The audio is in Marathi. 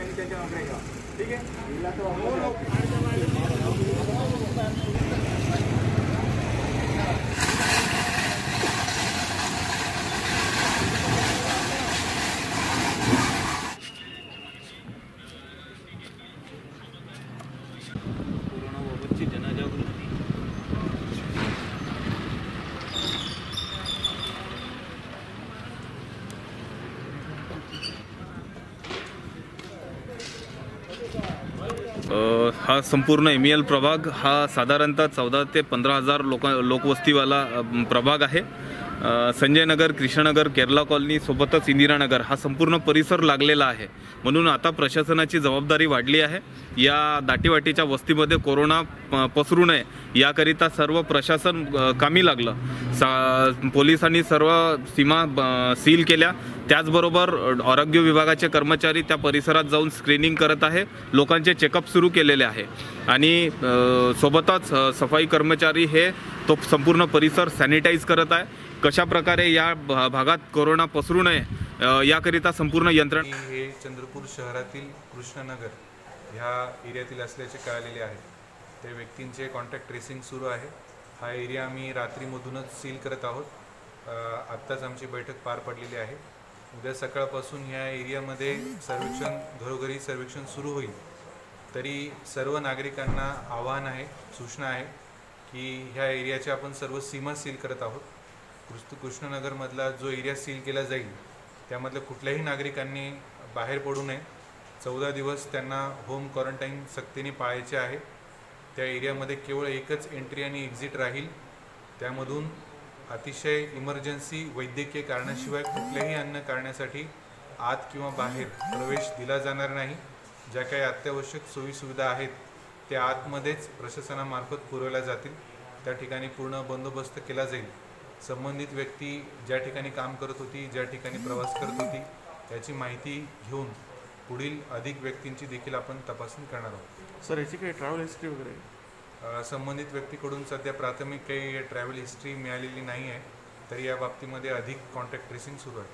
तुम्ही त्याच्या आकडे घ्या. ठीक आहे. कोरोनाबाबतची जनजागृती. हा संपूर्ण MEL प्रभाग हा साधारणतः 14 ते 15,000 लोकवस्तीवाला प्रभाग आहे. संजय नगर, कृष्णनगर, केरला कॉलनी सोबतच इंदिरानगर हा संपूर्ण परिसर लागलेला आहे. म्हणून आता प्रशासनाची जबाबदारी वाढली आहे. या दाटीवाटीच्या वस्तीमध्ये कोरोना पसरू नये याकरिता सर्व प्रशासन कामी लागलं. पोलिसांनी सर्व सीमा सील केल्या. त्याचबरोबर आरोग्य विभागाचे कर्मचारी त्या परिसरात जाऊन स्क्रीनिंग करत आहे. लोकांचे चेकअप सुरू केलेले आहे आणि सोबतच सफाई कर्मचारी हे तो संपूर्ण परिसर सॅनिटाईज करत आहे. कशा प्रकारे या भागात कोरोना पसरू नये याकरिता संपूर्ण यंत्रणा. हे चंद्रपूर शहरातील कृष्णनगर ह्या एरियातील असल्याचे कळालेले आहे. त्या व्यक्तींचे कॉन्टॅक्ट ट्रेसिंग सुरू आहे. हा एरिया आम्ही रात्रीमधूनच सील करत आहोत. आत्ताच आमची बैठक पार पडलेली आहे. उद्या सकाळपासून ह्या एरियामध्ये सर्वेक्षण, घरोघरी सर्वेक्षण सुरू होईल. तरी सर्व नागरिकांना आवाहन आहे, सूचना आहे की ह्या एरियाच्या आपण सर्व सीमा सील करत आहोत. कृष्णनगरमधला जो एरिया सील केला जाईल त्यामधल्या कुठल्याही नागरिकांनी बाहेर पडू नये. 14 दिवस त्यांना होम क्वारंटाईन सक्तीने पाळायचे आहे. त्या एरियामध्ये केवळ एकच एंट्री आणि एक्झिट राहील. त्यामधून अतिशय इमर्जन्सी वैद्यकीय कारणाशिवाय कुठल्याही अन्य कारणासाठी आत किंवा बाहेर प्रवेश दिला जाणार नाही. ज्या काही अत्यावश्यक सोयीसुविधा आहेत त्या आतमध्येच प्रशासनामार्फत पुरवल्या जातील. त्या ठिकाणी पूर्ण बंदोबस्त केला जाईल. संबंधित व्यक्ती ज्या ठिकाणी काम करत होती, ज्या ठिकाणी प्रवास करत होती याची माहिती घेऊन पुढील अधिक व्यक्तींची देखील आपण तपासणी करणार आहोत. सर, याची काही ट्रॅव्हल हिस्ट्री वगैरे संबंधित व्यक्तीकडून सध्या प्राथमिक काही ट्रॅव्हल हिस्ट्री मिळालेली नाही आहे. तरी या बाबतीमध्ये अधिक कॉन्टॅक्ट ट्रेसिंग सुरू आहे.